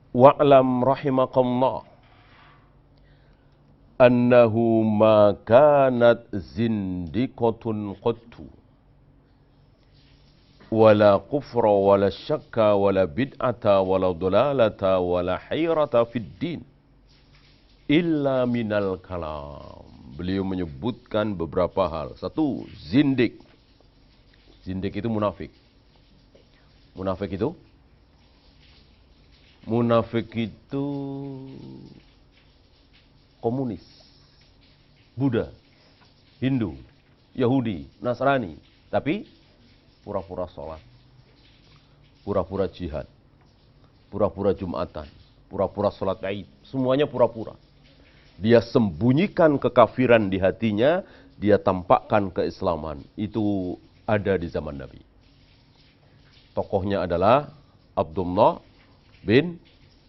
Wa'lam rahimakallah annahu ma kanat zindiqatun qattu wala kufra wala syakka wala bid'ata wala dalalata wala hayrata fid din illa minal kalam. Beliau menyebutkan beberapa hal. Satu, zindik. Zindik itu munafik. Munafik itu komunis, Buddha, Hindu, Yahudi, Nasrani, tapi pura-pura sholat, pura-pura jihad, pura-pura Jumatan, pura-pura sholat Id, semuanya pura-pura. Dia sembunyikan kekafiran di hatinya, dia tampakkan keislaman. Itu ada di zaman Nabi. Tokohnya adalah Abdullah bin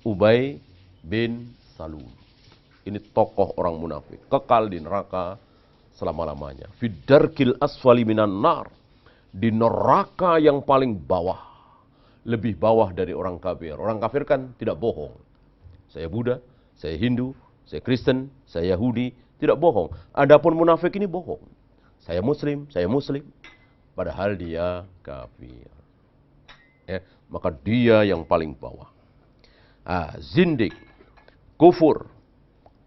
Ubay bin Salul. Ini tokoh orang munafik, kekal di neraka selama-lamanya. Fidarkil asfali minan nar, di neraka yang paling bawah, lebih bawah dari orang kafir. Orang kafir kan tidak bohong. Saya Buddha, saya Hindu, saya Kristen, saya Yahudi, tidak bohong. Adapun munafik ini bohong. Saya Muslim. Padahal dia kafir. Ya, maka dia yang paling bawah. Zindik, kufur,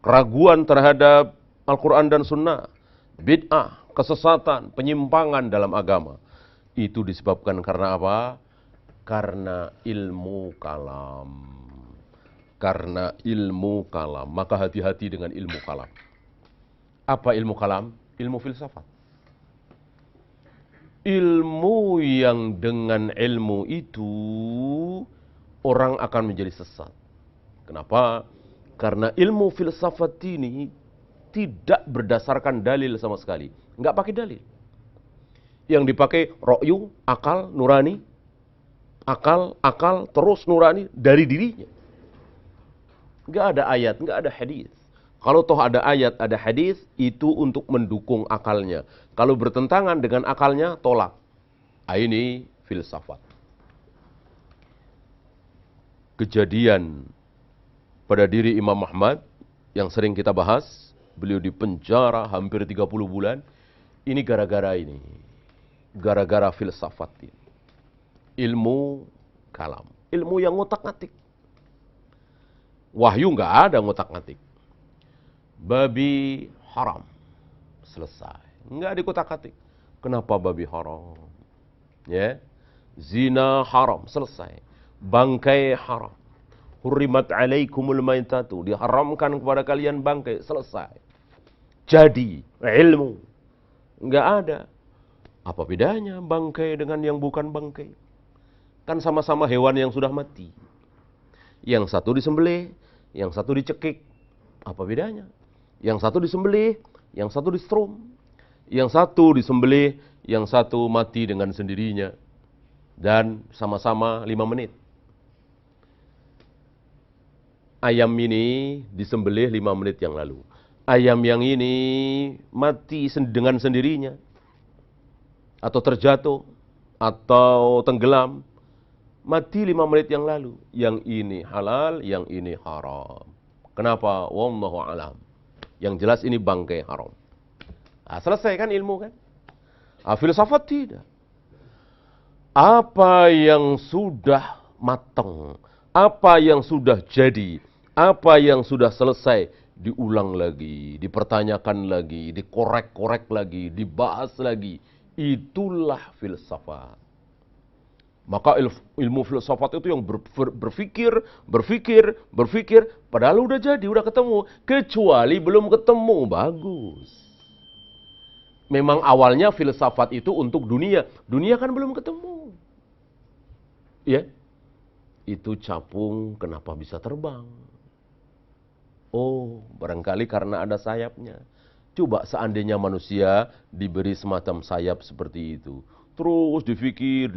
keraguan terhadap Al-Quran dan Sunnah, bid'ah, kesesatan, penyimpangan dalam agama. Itu disebabkan karena apa? Karena ilmu kalam. Maka hati-hati dengan ilmu kalam. Apa ilmu kalam? Ilmu filsafat. Ilmu yang dengan ilmu itu orang akan menjadi sesat. Kenapa? Karena ilmu filsafat ini tidak berdasarkan dalil sama sekali. Enggak pakai dalil. Yang dipakai ra'yu, akal, nurani. Akal, terus nurani dari dirinya. Enggak ada ayat, enggak ada hadis. Kalau toh ada ayat, ada hadis, itu untuk mendukung akalnya. Kalau bertentangan dengan akalnya, tolak. Ini filsafat. Kejadian pada diri Imam Ahmad yang sering kita bahas, beliau dipenjara hampir 30 bulan. Ini gara-gara ini. Gara-gara filsafat ini. Ilmu kalam. Ilmu yang ngotak-ngatik. Wahyu enggak ada ngotak-ngatik. Babi haram. Selesai. Enggak dikotak-katik. Kenapa babi haram? Ya. Zina haram. Selesai. Bangkai haram. Hurrimat alaikumul maitatu. Diharamkan kepada kalian bangkai. Selesai. Jadi. Ilmu. Enggak ada. Apa bedanya bangkai dengan yang bukan bangkai? Kan sama-sama hewan yang sudah mati. Yang satu disembelih. Yang satu dicekik. Apa bedanya? Yang satu disembelih, yang satu distrom. Yang satu disembelih, yang satu mati dengan sendirinya. Dan sama-sama 5 menit. Ayam ini disembelih 5 menit yang lalu. Ayam yang ini mati dengan sendirinya. Atau terjatuh, atau tenggelam. Mati 5 menit yang lalu. Yang ini halal, yang ini haram. Kenapa? Wallahu a'lam. Yang jelas ini bangkai haram. Selesai kan ilmu kan? Filsafat tidak. Apa yang sudah matang, apa yang sudah jadi, apa yang sudah selesai, diulang lagi, dipertanyakan lagi, dikorek-korek lagi, dibahas lagi. Itulah filsafat. Maka ilmu filsafat itu yang berpikir, padahal udah jadi, udah ketemu. Kecuali belum ketemu, bagus. Memang awalnya filsafat itu untuk dunia. Dunia kan belum ketemu. Ya, itu capung kenapa bisa terbang? Oh, barangkali karena ada sayapnya. Coba seandainya manusia diberi semacam sayap seperti itu. Terus dipikir,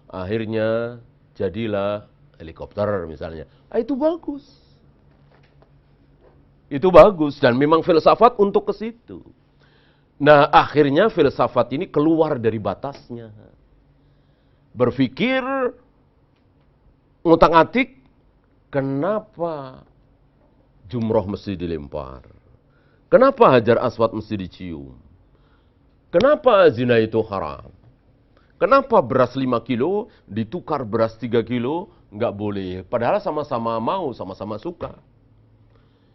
akhirnya jadilah helikopter misalnya. Itu bagus. Itu bagus dan memang filsafat untuk ke situ. Nah, akhirnya filsafat ini keluar dari batasnya. Berpikir, ngutak-ngatik, Kenapa jumroh mesti dilempar? Kenapa Hajar Aswad mesti dicium? Kenapa zina itu haram? Kenapa beras 5 kilo ditukar beras 3 kilo? Nggak boleh. Padahal sama-sama mau, sama-sama suka.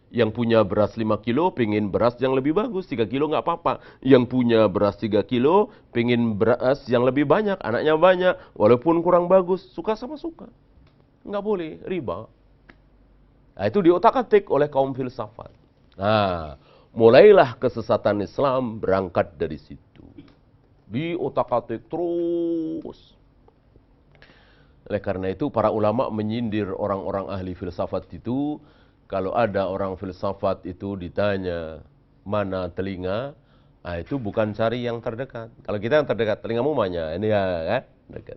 Yang punya beras 5 kilo pengen beras yang lebih bagus, 3 kilo nggak apa-apa. Yang punya beras 3 kilo pengen beras yang lebih banyak, anaknya banyak, walaupun kurang bagus, suka sama suka. Nggak boleh, riba. Nah, itu diotak-atik oleh kaum filsafat. Nah, mulailah kesesatan Islam berangkat dari situ. Diotak-atik terus. Oleh karena itu para ulama menyindir orang-orang ahli filsafat itu. Kalau ada orang filsafat itu ditanya mana telinga, nah itu bukan cari yang terdekat. Kalau kita yang terdekat, telingamu mana? Ini ya kan? Dekat.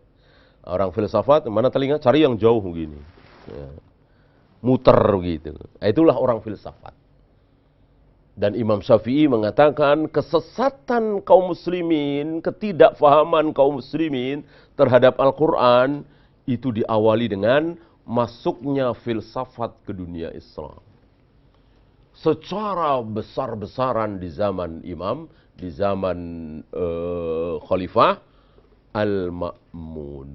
Orang filsafat mana telinga, cari yang jauh gini. Ya. Muter gitu. Nah, itulah orang filsafat. Dan Imam Syafi'i mengatakan kesesatan kaum muslimin, ketidakfahaman kaum muslimin terhadap Al-Quran itu diawali dengan masuknya filsafat ke dunia Islam. Secara besar-besaran di zaman Imam, di zaman Khalifah Al-Ma'mun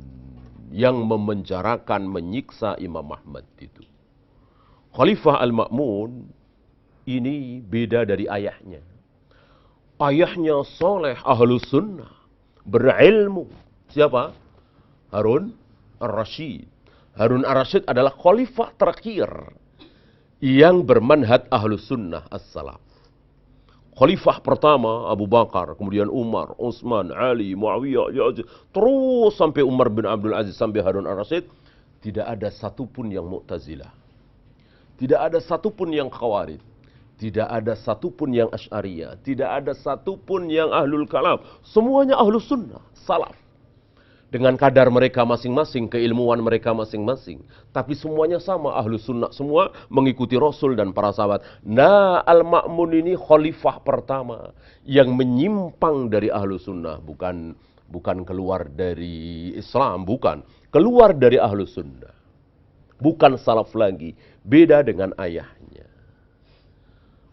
yang memenjarakan, menyiksa Imam Ahmad itu. Khalifah Al-Ma'mun ini beda dari ayahnya. Ayahnya soleh, ahlus sunnah, berilmu. Siapa? Harun Ar-Rasyid. Harun Ar-Rasyid adalah khalifah terakhir yang bermanhaj ahlus sunnah as-salaf. Khalifah pertama Abu Bakar, kemudian Umar, Utsman, Ali, Muawiyah, Yazid, terus sampai Umar bin Abdul Aziz, sampai Harun Ar-Rasyid, tidak ada satupun yang Mu'tazilah. Tidak ada satupun yang Khawarij. Tidak ada satupun yang Asy'ariyah, tidak ada satupun yang Ahlul Kalam. Semuanya Ahlus Sunnah, Salaf. Dengan kadar mereka masing-masing, keilmuan mereka masing-masing. Tapi semuanya sama, Ahlus Sunnah. Semua mengikuti Rasul dan para sahabat. Nah, Al-Ma'mun ini khalifah pertama yang menyimpang dari Ahlus Sunnah. Bukan keluar dari Islam, bukan. Keluar dari Ahlus Sunnah. Bukan salaf lagi. Beda dengan ayahnya.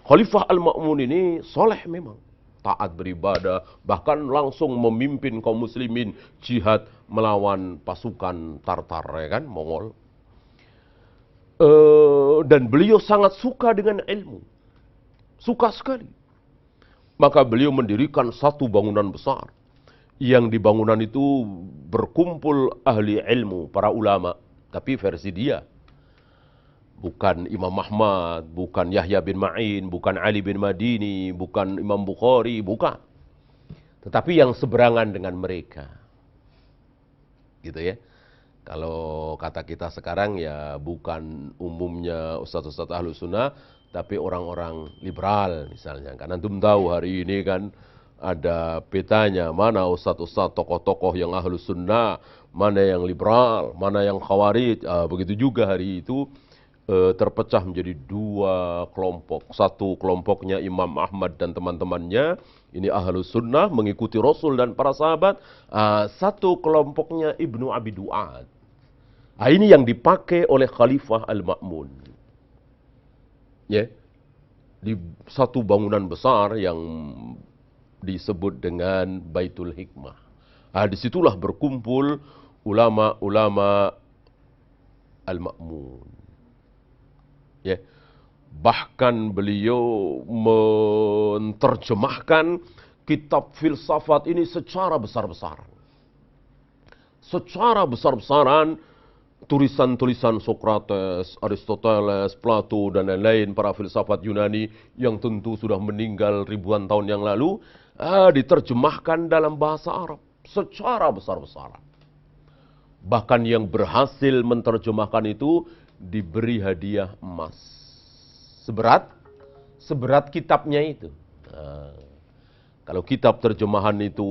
Khalifah Al-Ma'mun ini soleh memang. Taat beribadah. Bahkan langsung memimpin kaum muslimin jihad melawan pasukan Tartar, ya kan, Mongol. Dan beliau sangat suka dengan ilmu. Suka sekali. Maka beliau mendirikan satu bangunan besar. Yang di bangunan itu berkumpul ahli ilmu, para ulama. Tapi versi dia. Bukan Imam Ahmad, bukan Yahya bin Ma'in, bukan Ali bin Madini, bukan Imam Bukhari, bukan. Tetapi yang seberangan dengan mereka. Gitu ya. Kalau kata kita sekarang ya bukan umumnya ustaz-ustaz Ahlus Sunnah, tapi orang-orang liberal misalnya. Karena antum tahu hari ini kan ada petanya, mana ustaz-ustaz tokoh-tokoh yang Ahlus Sunnah, mana yang liberal, mana yang Khawarij. Begitu juga hari itu terpecah menjadi dua kelompok. Satu kelompoknya Imam Ahmad dan teman-temannya, ini Ahlus Sunnah mengikuti Rasul dan para sahabat. Satu kelompoknya Ibnu Abi Du'ad. Ini yang dipakai oleh Khalifah Al-Ma'mun. Ya. Di satu bangunan besar yang disebut dengan Baitul Hikmah. Disitulah berkumpul ulama-ulama Al-Ma'mun. Ya. Bahkan beliau menerjemahkan kitab filsafat ini secara besar-besaran. Secara besar-besaran tulisan-tulisan Sokrates, Aristoteles, Plato dan lain-lain para filsafat Yunani yang tentu sudah meninggal ribuan tahun yang lalu diterjemahkan dalam bahasa Arab secara besar-besaran. Bahkan yang berhasil menerjemahkan itu diberi hadiah emas. Seberat kitabnya itu. Kalau kitab terjemahan itu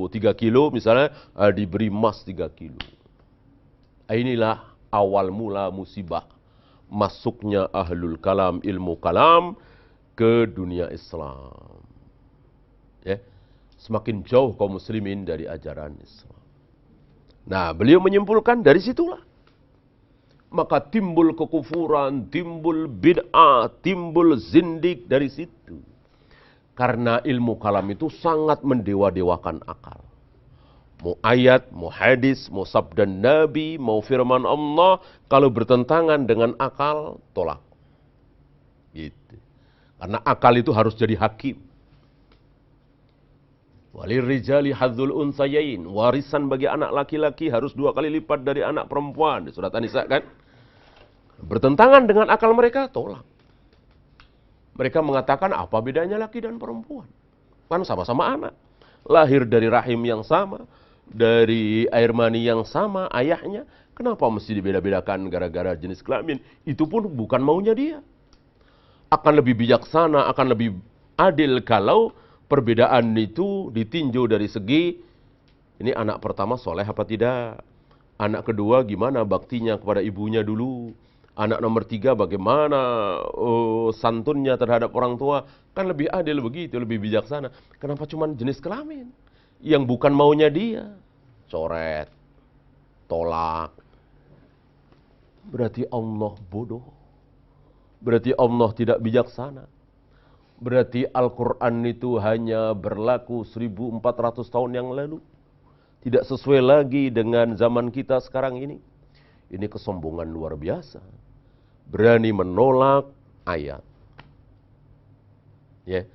3 kilo misalnya, diberi emas 3 kilo. Inilah awal mula musibah masuknya ahlul kalam, ilmu kalam ke dunia Islam. Ya. Semakin jauh kaum muslimin dari ajaran Islam. Nah, beliau menyimpulkan dari situlah maka timbul kekufuran, timbul bid'ah, timbul zindik dari situ. Karena ilmu kalam itu sangat mendewa-dewakan akal. Mau ayat, mau hadis, mau sabda Nabi, mau firman Allah, kalau bertentangan dengan akal, tolak. Gitu. Karena akal itu harus jadi hakim. Walir rijali hadzul unsayain, warisan bagi anak laki-laki harus 2 kali lipat dari anak perempuan. Di surat An-Nisa kan? Bertentangan dengan akal mereka, tolak. Mereka mengatakan apa bedanya laki dan perempuan? Kan sama-sama anak. Lahir dari rahim yang sama, dari air mani yang sama ayahnya. Kenapa mesti dibeda-bedakan gara-gara jenis kelamin? Itu pun bukan maunya dia. Akan lebih bijaksana, akan lebih adil kalau perbedaan itu ditinjau dari segi ini anak pertama soleh apa tidak? Anak kedua gimana baktinya kepada ibunya dulu? Anak nomor 3 bagaimana santunnya terhadap orang tua? Kan lebih adil begitu, lebih bijaksana. Kenapa cuma jenis kelamin? Yang bukan maunya dia. Coret, tolak. Berarti Allah bodoh. Berarti Allah tidak bijaksana. Berarti Al-Quran itu hanya berlaku 1400 tahun yang lalu. Tidak sesuai lagi dengan zaman kita sekarang ini. Ini kesombongan luar biasa. Berani menolak ayat. Ya.